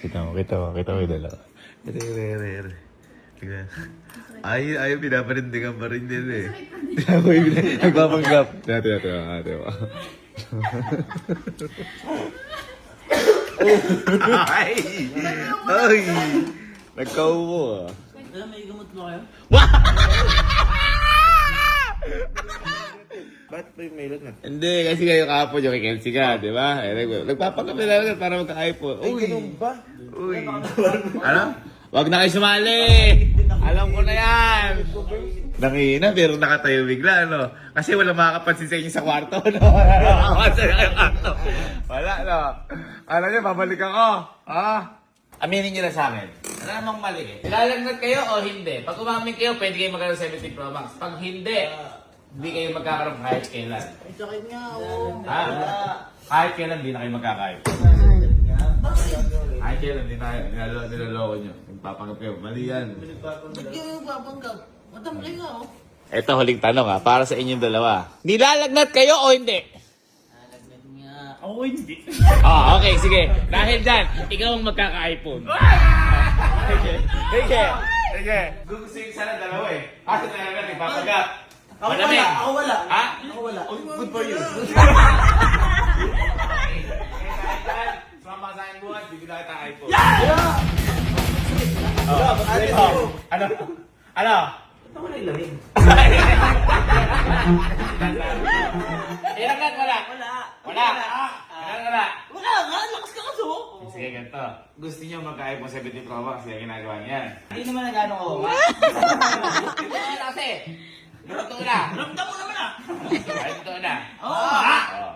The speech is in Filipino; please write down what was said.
Kita mo yung dalawa. Ito. Tignan. Ayaw, pinaparindigan pa rin din eh. Ako yung nagpapanggap. Ate. Ay! Nagkaupo ah. May gamot ba kayo? Ba't pa yung mailot na? Hindi, kasi kayo kahapon yung kikelsi ka, di ba? Nagpapanggap na lang para magka-iPhone. Ay, ganun ba? Uy! Ano? Wag na kayo sumali! Alam ko na yan! Nangina, pero nakatayo bigla, no? Kasi walang makakapansin sa inyo sa kwarto, no? Wala nakakapansin sa kwarto. Wala, no? Alam niyo, babalik ako. Ha? Aminin niyo na sa akin. Ano namang mali eh? Ilalagnat kayo o hindi? Pag umamin kayo, pwede kayo magkaroon ng 70 Pro Max. Pag hindi kayo magkakaroon kahit kailan. Ay, sakit nga ako. Ha? Kahit kailan, di na kayo magkakain. Kahit kailan, di na niloloko nyo. Magpapanggap kayo. Mali yan. Ba't kayo papanggap? Matamlay nga ako. Ito, huling tanong ha, para sa inyong dalawa. Nilalagnat kayo o hindi? Nalagnan nga. Ako hindi. Okay, sige. Dahil dyan, ikaw ang magkaka-iPhone. Sige. Gusto yung sana dalawa eh. Kasi talaga, nagpapanggap. Madami. Ako wala. Ha? Ako wala. Good for you. Sumama sa akin bukas, bibila kita iPhone. Ano? Ba't ako nailamig? Ilagnan wala. Wala nga, lakas ka kaso. Sige, ganito. Gusto niyo magka-iPhone 17 Pro Max, kaya ginagawa niyan. Hindi naman nagano ko. Kasi, totoo na. Ramdam mo naman ah. Ay, totoo na. Oo.